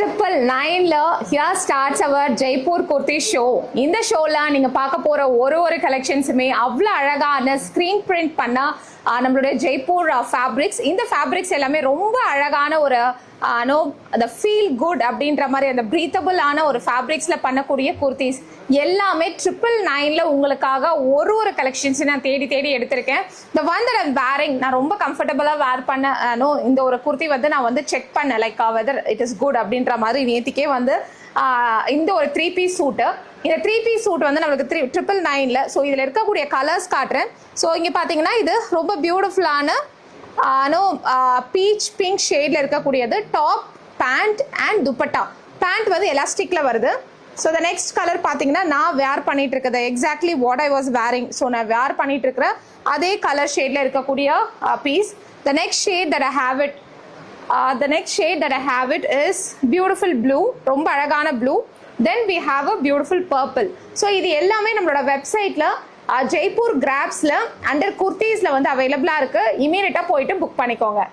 999ல here starts our Jaipur kurti show. இந்த ஷோல நீங்க பார்க்க போற ஒரு கலெக்ஷன்ஸுமே அவ்வளோ அழகான ஸ்கிரீன் பிரிண்ட் பண்ண நம்மளுடைய ஜெய்ப்பூர் ஃபேப்ரிக்ஸ். இந்த ஃபேப்ரிக்ஸ் எல்லாமே ரொம்ப அழகான ஒரு அந்த ஃபீல் குட் அப்படின்ற மாதிரி அந்த பிரீத்தபிளான ஒரு ஃபேப்ரிக்ஸ்ல பண்ணக்கூடிய குர்த்திஸ் எல்லாமே 999ல உங்களுக்காக ஒரு கலெக்ஷன்ஸ் நான் தேடி எடுத்திருக்கேன். இந்த வந்து வேரிங் நான் ரொம்ப கம்ஃபர்டபுளா வேர் பண்ண இந்த ஒரு குர்த்தி வந்து நான் வந்து செக் பண்ண like whether it is good அப்படின்ற மாதிரி நேத்திக்கே வந்து இந்த ஒரு 3-piece சூட்டு. இந்த 3-piece சூட் வந்து நம்மளுக்கு 999ல. ஸோ இதில் இருக்கக்கூடிய கலர்ஸ் காட்டுறேன். ஸோ இங்கே பார்த்தீங்கன்னா இது ரொம்ப பியூட்டிஃபுல்லான பீச் பிங்க் ஷேட்ல இருக்கக்கூடியது டாப், பேண்ட் அண்ட் துப்பட்டா. பேண்ட் வந்து எலாஸ்டிக்ல வருது. ஸோ த நெக்ஸ்ட் கலர் பார்த்தீங்கன்னா நான் வேர் பண்ணிட்டு இருக்கிறது exactly what I was wearing. So நான் வேர் பண்ணிட்டு இருக்கிற அதே கலர் ஷேட்ல இருக்கக்கூடிய piece. The next shade that I have it is beautiful blue. ரொம்ப அழகான blue. Then we have a beautiful purple. So இது எல்லாமே நம்மளோட வெப்சைட்ல ஜெய்ப்பூர் கிராப்ஸ்ல அண்டர் குர்த்திஸ்ல வந்து அவைலபிளா இருக்கு. இமீடியட்டா போயிட்டு புக் பண்ணிக்கோங்க.